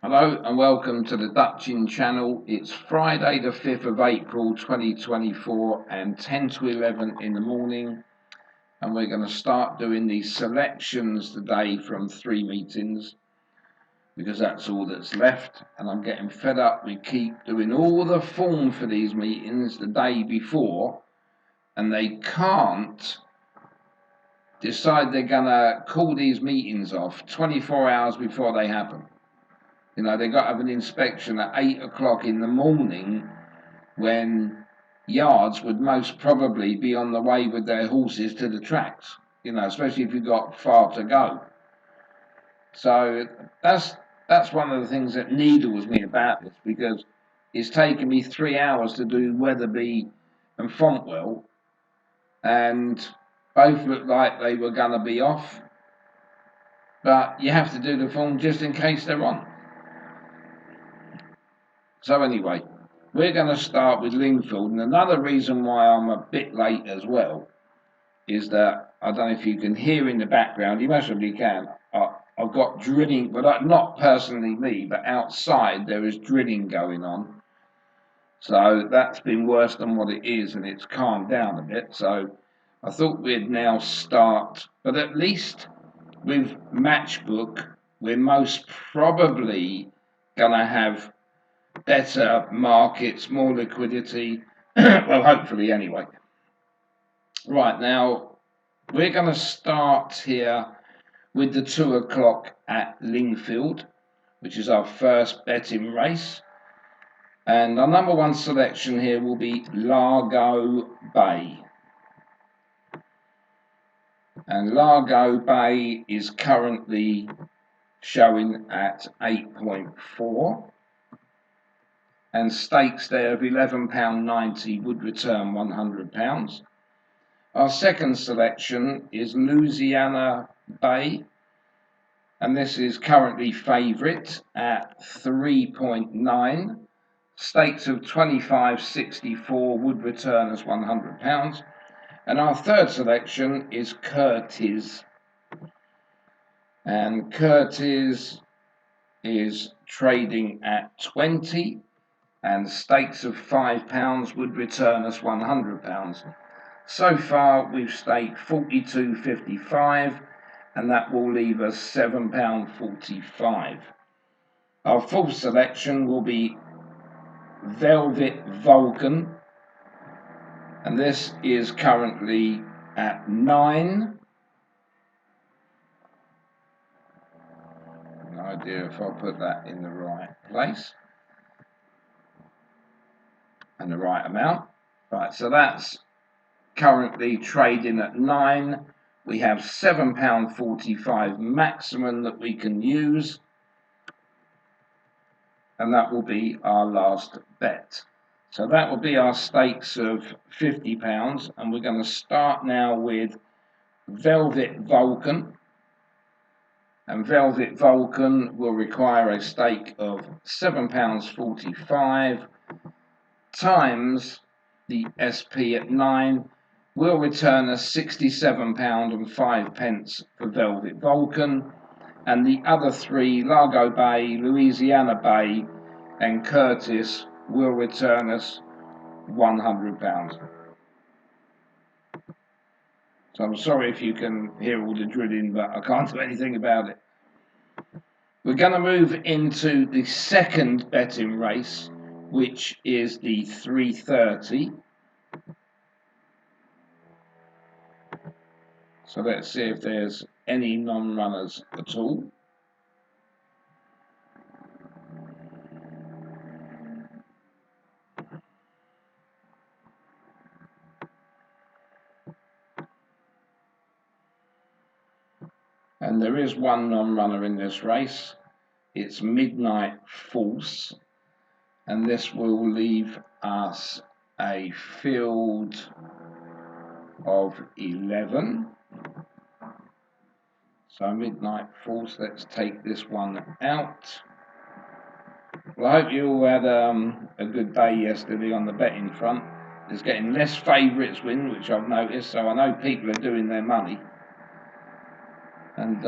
Hello and welcome to the Dutchin channel. It's Friday the 5th of April 2024 and 10 to 11 in the morning, and we're going to start doing these selections today from 3 meetings because that's all that's left, and I'm getting fed up. We keep doing all the form for these meetings the day before and they can't decide they're going to call these meetings off 24 hours before they happen. They've got to have an inspection at 8 o'clock in the morning when yards would most probably be on the way with their horses to the tracks, especially if you've got far to go. So that's one of the things that needles me about this, because it's taken me 3 hours to do Weatherby and Fontwell, and both looked like they were going to be off, but you have to do the form just in case they're on. So anyway, we're going to start with Lingfield, and another reason why I'm a bit late as well is that I don't know if you can hear in the background. You most probably can. I've got drilling, but not personally me, but outside there is drilling going on. So that's been worse than what it is, and it's calmed down a bit. So I thought we'd now start, but at least with Matchbook, we're most probably going to have better markets, more liquidity. Well, hopefully anyway. Right, now we're going to start here with the 2 o'clock at Lingfield, which is our first betting race. And our number one selection here will be Largo Bay. And Largo Bay is currently showing at 8.4. And stakes there of £11.90 would return £100. Our second selection is Louisiana Bay, and this is currently favourite at 3.9. Stakes of 25.64 would return us £100. And our third selection is Curtis, and Curtis is trading at 20. And stakes of £5 would return us £100. So far we've staked 42.55, and that will leave us £7.45. Our fourth selection will be Velvet Vulcan, and this is currently at 9. No idea if I'll put that in the right place and the right amount. Right, so that's currently trading at 9. We have £7.45 maximum that we can use, and that will be our last bet. So that will be our stakes of £50, and we're going to start now with Velvet Vulcan. And Velvet Vulcan will require a stake of £7.45 times the SP at 9 will return us £67.05 for Velvet Vulcan, and the other three, Largo Bay, Louisiana Bay and Curtis, will return us £100. So I'm sorry if you can hear all the drilling, but I can't do anything about it. We're going to move into the second betting race, which is the 3:30. So let's see if there's any non-runners at all. And there is one non-runner in this race. It's Midnight Force, and this will leave us a field of 11. So Midnight Force, let's take this one out. Well, I hope you all had a good day yesterday on the betting front. There's getting less favourites win, which I've noticed, so I know people are doing their money. And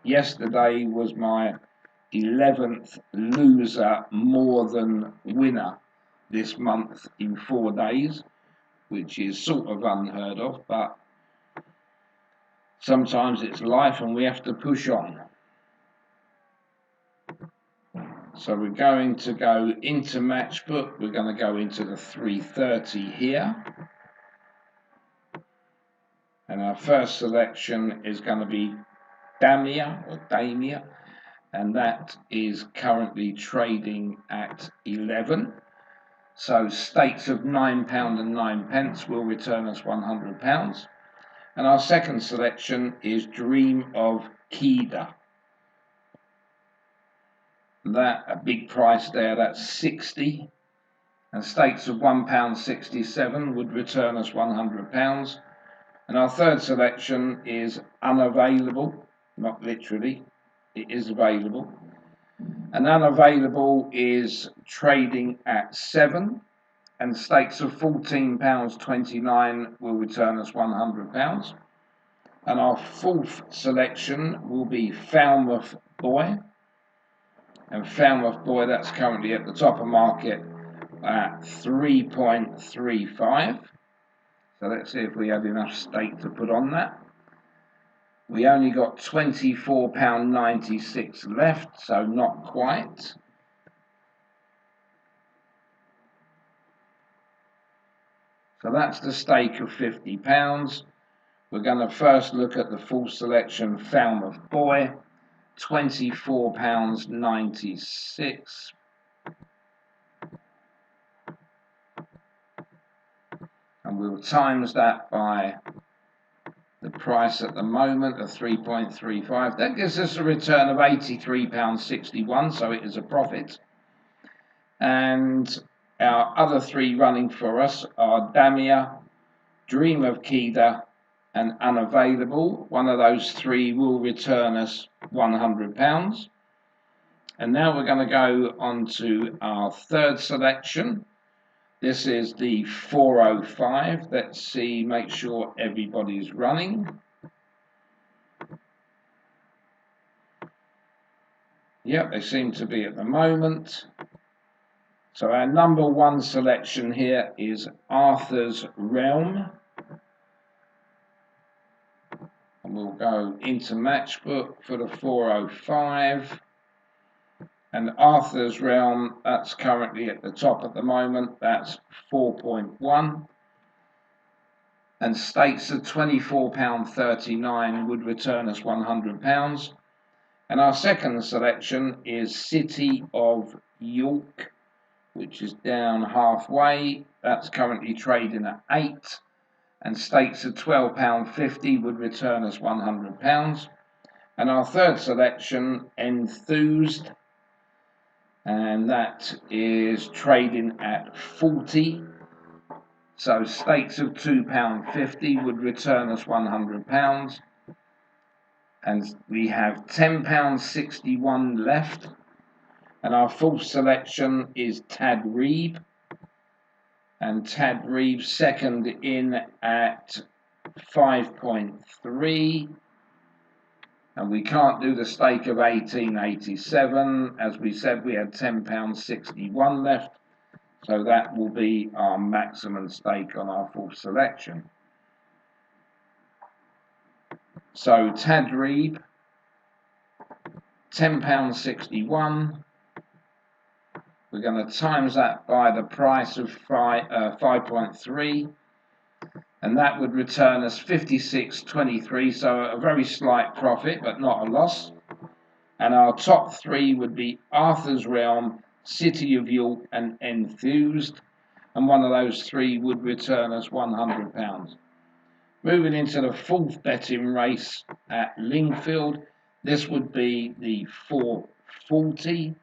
yesterday was my 11th loser more than winner this month in 4 days, which is sort of unheard of, but sometimes it's life and we have to push on. So we're going to go into matchbook. We're going to go into the 330 here. And our first selection is going to be Damia, and that is currently trading at 11. So stakes of £9.09 will return us £100. And our second selection is Dream of Kida. That, a big price there, that's 60. And stakes of £1.67 would return us £100. And our third selection is Unavailable, not literally, it is available. And Unavailable is trading at 7, and stakes of £14.29 will return us £100. And our fourth selection will be Falmouth Boy. And Falmouth Boy, that's currently at the top of market at 3.35. So let's see if we have enough stake to put on that. We only got £24.96 left, so not quite. So that's the stake of £50. We're going to first look at the full selection Falmouth Boy, £24.96. And we'll times that by the price at the moment of 3.35. That gives us a return of £83.61, so it is a profit. And our other three running for us are Damia, Dream of Kida, and Unavailable. One of those three will return us £100. And now we're going to go on to our third selection. This is the 405. Let's see, make sure everybody's running. Yep, they seem to be at the moment. So our number one selection here is Arthur's Realm. And we'll go into matchbook for the 405. And Arthur's Realm, that's currently at the top at the moment. That's 4.1. And stakes of £24.39 would return us £100. And our second selection is City of York, which is down halfway. That's currently trading at 8. And stakes of £12.50 would return us £100. And our third selection, Enthused, and that is trading at 40. So stakes of £2.50 would return us £100. And we have £10.61 left. And our fourth selection is Tad Reeb. And Tad Reeb second in at 5.3. And we can't do the stake of 18.87. As we said, we had £10.61 left. So that will be our maximum stake on our fourth selection. So Tad Reeb, £10.61. We're going to times that by the price of 5.3. And that would return us 56.23, so a very slight profit, but not a loss. And our top three would be Arthur's Realm, City of York, and Enthused. And one of those three would return us £100. Moving into the fourth betting race at Lingfield, this would be the 440.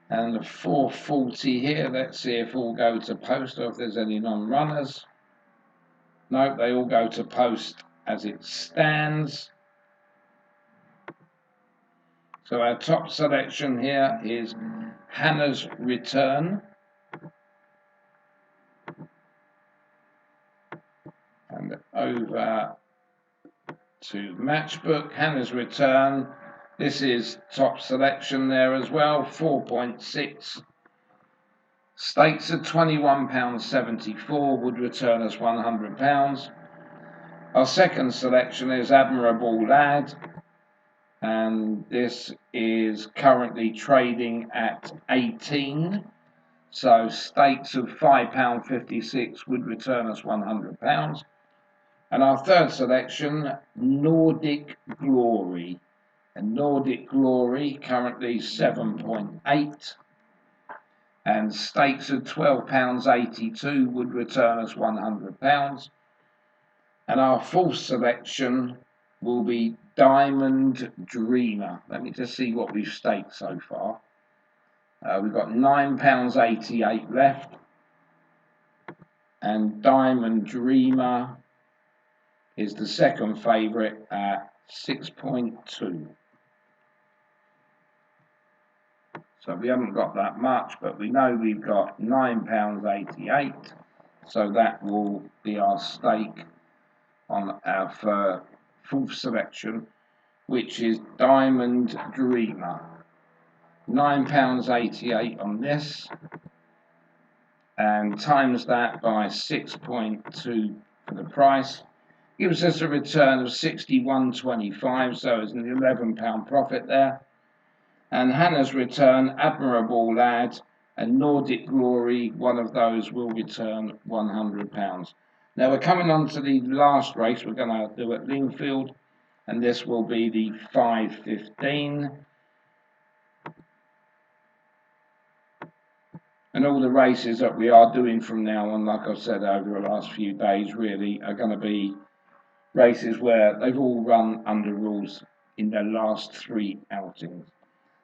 And the 440 here, let's see if all go to post or if there's any non-runners. No, they all go to post as it stands. So our top selection here is Hannah's Return. And over to matchbook, Hannah's Return This is top selection there as well, 4.6. Stakes at £21.74 would return us £100. Our second selection is Admirable Lad, and this is currently trading at 18. So stakes of £5.56 would return us £100. And our third selection, Nordic Glory. And Nordic Glory currently 7.8. And stakes of £12.82 would return us £100. And our fourth selection will be Diamond Dreamer. Let me just see what we've staked so far. We've got £9.88 left. And Diamond Dreamer is the second favourite at 6.2. So we haven't got that much, but we know we've got £9.88. So that will be our stake on our fourth selection, which is Diamond Dreamer. £9.88 on this, and times that by 6.2 for the price, gives us a return of 61.25, so it's an £11 profit there. And Hannah's return, Admirable Lad, and Nordic Glory, one of those will return £100. Now we're coming on to the last race we're going to do at Lingfield, and this will be the 5.15. And all the races that we are doing from now on, like I've said over the last few days, really are going to be races where they've all run under rules in their last three outings.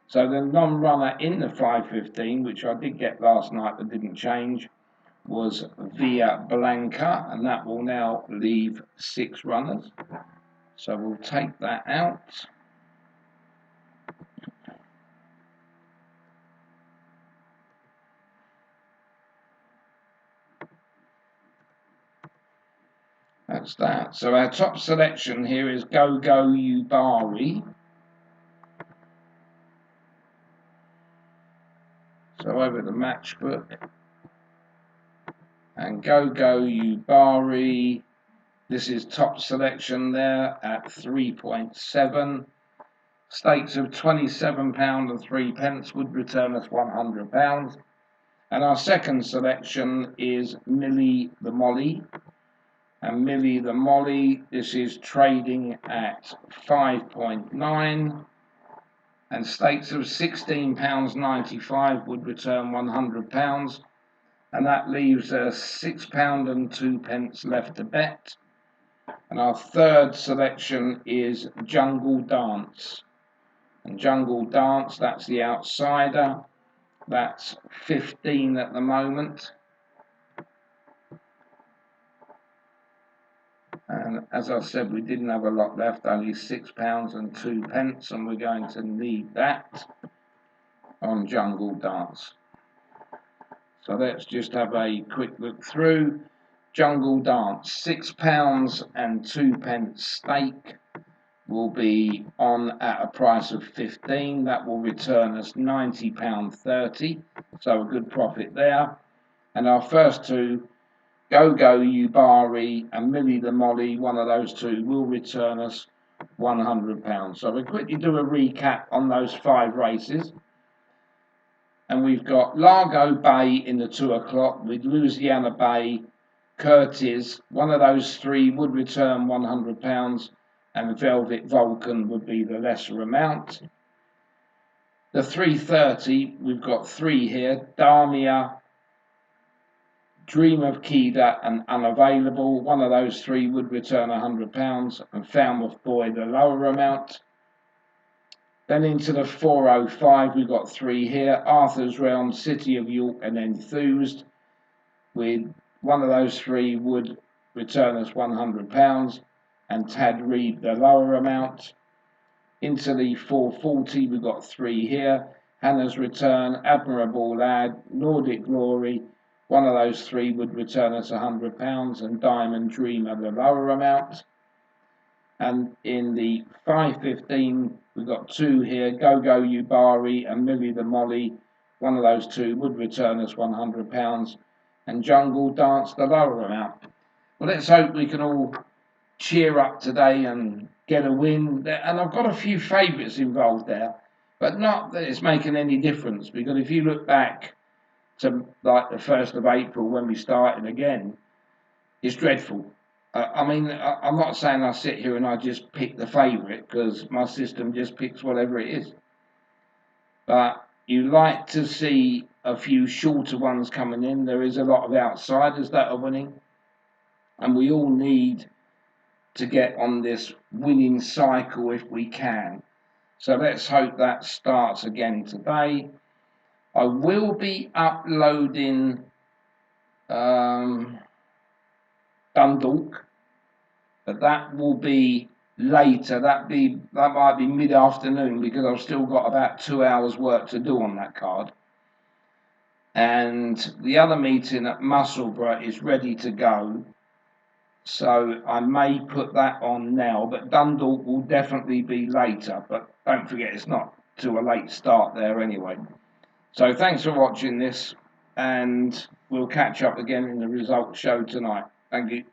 So the non-runner in the 5.15, which I did get last night but didn't change, was Via Blanca, and that will now leave 6 runners. So we'll take that out. That's that. So our top selection here is Go Go Ubari. So over the match book. And Go Go Ubari, this is top selection there at 3.7. Stakes of £27.03 would return us £100. And our second selection is Millie the Molly. And Millie the Molly, this is trading at 5.9. And stakes of £16.95 would return £100. And that leaves us £6.02 left to bet. And our third selection is Jungle Dance. And Jungle Dance, that's the outsider. That's 15 at the moment. And as I said, we didn't have a lot left, only £6.02, and we're going to need that on Jungle Dance. So let's just have a quick look through. Jungle Dance, £6.02 stake, will be on at a price of 15. That will return us £90.30, so a good profit there. And our first two, Go Go Ubari and Millie the Molly, one of those two will return us £100. So we'll quickly do a recap on those 5 races. And we've got Largo Bay in the 2 o'clock with Louisiana Bay, Curtis. One of those 3 would return £100, and Velvet Vulcan would be the lesser amount. The 3:30, we've got 3 here: Damia, Dream of Kida, and Unavailable. One of those 3 would return £100, and Falmouth Boy the lower amount. Then into the 4:05, we've got 3 here: Arthur's Realm, City of York, and Enthused. With one of those 3 would return us £100, and Tad Reed the lower amount. Into the 4:40, we've got 3 here: Hannah's Return, Admirable Lad, Nordic Glory. One of those 3 would return us £100, and Diamond Dreamer the lower amount. And in the 5:15, we've got two here, Go Go Ubari and Millie the Molly. One of those two would return us £100, and Jungle Dance the lower amount. Well, let's hope we can all cheer up today and get a win. And I've got a few favourites involved there, but not that it's making any difference, because if you look back to like the 1st of April when we started again, it's dreadful. I'm not saying I sit here and I just pick the favourite, because my system just picks whatever it is. But you like to see a few shorter ones coming in. There is a lot of outsiders that are winning, and we all need to get on this winning cycle if we can. So let's hope that starts again today. I will be uploading Dundalk, but that will be later. That might be mid-afternoon, because I've still got about 2 hours work to do on that card. And the other meeting at Musselburgh is ready to go, so I may put that on now, but Dundalk will definitely be later. But don't forget, it's not too a late start there anyway. So thanks for watching this, and we'll catch up again in the results show tonight. Thank you.